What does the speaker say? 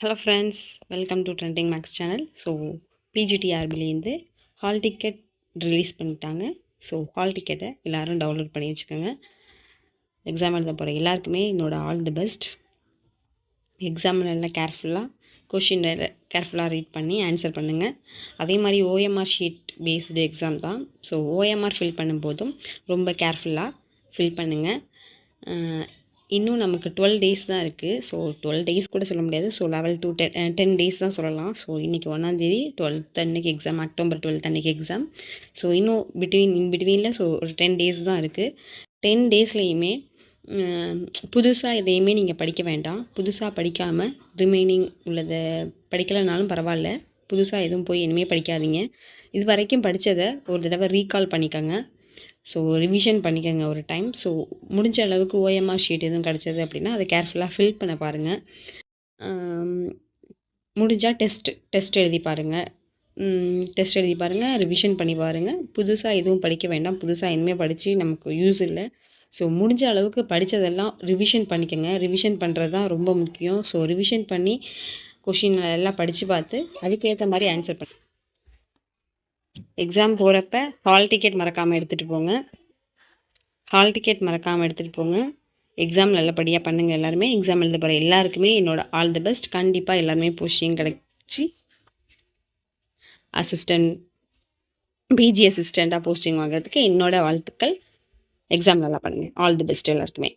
Hello friends, welcome to trending maths channel. So பிஜிடிஆர்பிலேருந்து hall ticket release பண்ணிட்டாங்க. ஸோ hall டிக்கெட்டை எல்லோரும் டவுன்லோட் பண்ணி வச்சுக்கோங்க. எக்ஸாம் எழுத போகிற எல்லாருக்குமே என்னோடய ஆல் தி பெஸ்ட். எக்ஸாம் நல்லா கேர்ஃபுல்லாக கொஷின் கேர்ஃபுல்லாக ரீட் பண்ணி ஆன்சர் பண்ணுங்கள். அதே மாதிரி ஓஎம்ஆர் ஷீட் பேஸ்டு எக்ஸாம் தான். ஸோ ஓஎம்ஆர் ஃபில் பண்ணும்போதும் ரொம்ப கேர்ஃபுல்லாக ஃபில் பண்ணுங்கள். இன்னும் நமக்கு 12 டேஸ் தான் இருக்குது. ஸோ 12 டேஸ் கூட சொல்ல முடியாது. ஸோ 11 to 10 டேஸ் தான் சொல்லலாம். ஸோ இன்றைக்கி 1ஆந்தேதி 12th அன்றைக்கி எக்ஸாம், அக்டோபர் 12th அன்றைக்கி எக்ஸாம். ஸோ இன்னும் பிட்வீனில் ஸோ ஒரு 10 டேஸ் தான் இருக்குது. 10 டேஸ்லேயுமே புதுசாக எதையுமே நீங்கள் படிக்க வேண்டாம். புதுசாக படிக்காமல் ரிமைனிங் உள்ளதை படிக்கலைனாலும் பரவாயில்ல, புதுசாக எதுவும் போய் இனிமேல் படிக்காதீங்க. இது வரைக்கும் படித்ததை ஒரு தடவை ரீகால் பண்ணிக்கோங்க. ஸோ ரிவிஷன் பண்ணிக்கோங்க ஒரு டைம். ஸோ முடிஞ்ச அளவுக்கு ஓஎம்ஆர் ஷீட் எதுவும் கிடச்சது அப்படின்னா அதை கேர்ஃபுல்லாக ஃபில் பண்ண பாருங்கள். முடிஞ்சால் டெஸ்ட் எழுதி பாருங்கள். ரிவிஷன் பண்ணி பாருங்கள். புதுசாக எதுவும் படிக்க வேண்டாம். புதுசாக இனிமேல் படித்து நமக்கு யூஸ் இல்லை. ஸோ முடிஞ்ச அளவுக்கு படித்ததெல்லாம் ரிவிஷன் பண்ணிக்கோங்க. ரிவிஷன் பண்ணுறது தான் ரொம்ப முக்கியம். ஸோ ரிவிஷன் பண்ணி கொஷின் எல்லாம் படித்து பார்த்து அதுக்கேற்ற மாதிரி ஆன்சர் பண்ணி எக்ஸாம் போகிறப்ப ஹால் டிக்கெட் மறக்காமல் எடுத்துகிட்டு போங்க. எக்ஸாம் நல்லபடியாக பண்ணுங்கள். எல்லாருமே எக்ஸாம் எழுத போகிற எல்லாருக்குமே என்னோடய ஆல் தி பெஸ்ட். கண்டிப்பாக எல்லாருமே போஸ்டிங் கிடச்சி பிஜி அசிஸ்டண்ட்டாக போஸ்டிங் வாங்குறதுக்கு என்னோடய வாழ்த்துக்கள். எக்ஸாம் நல்லா பண்ணுங்கள். ஆல் தி பெஸ்ட் எல்லாருக்குமே.